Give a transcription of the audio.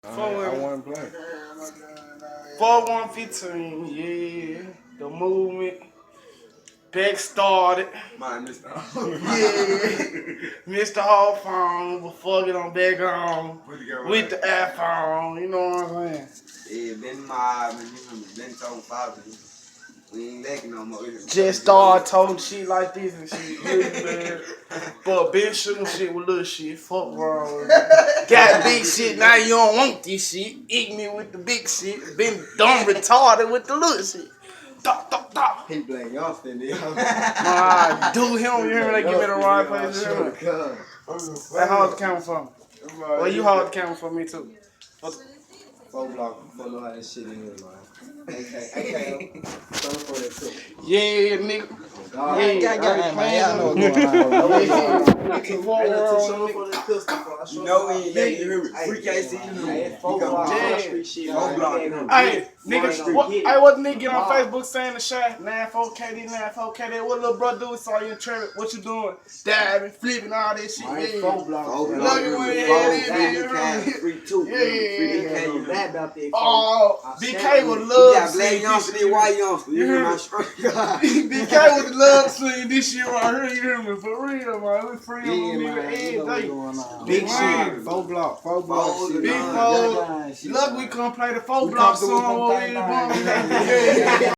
I wasn't playing. 4115, yeah. The movement. Back started. Mine, Mr. Yeah. Mr. Hawthorne, but fuck it, I'm back on. With the iPhone, you know what I'm saying? Yeah, been mob, and been told father. We ain't lacking no more. Just started talking shit like this and shit. But been shooting shit with little shit. Fuck wrong. Got big shit, now you don't want this shit. Eat me with the big shit. Been dumb retarded with the little shit. He blame Austin, yeah. Nah, do him, you hear me? They give me the right place, you hear me? They hold the camera for me. Well, you hold the camera for me too. 4 block, follow how this shit in here, man. Okay. Yeah, nigga. Yeah, man. You know we ain't letting you hear me. Free KC, you know. Hey, nigga, what the nigga get on Facebook saying the shot? 94KD, 94KD. What little brother do? Saw you in traffic. What you doing? Diving, flipping, all that shit. Yeah. Oh, BK would love to see this. You hear me? BK would love to see this shit right here. You hear me? For real, man. We free on nigga. Big shit. 4 block. Big 4. Look, we come play the 4 block song.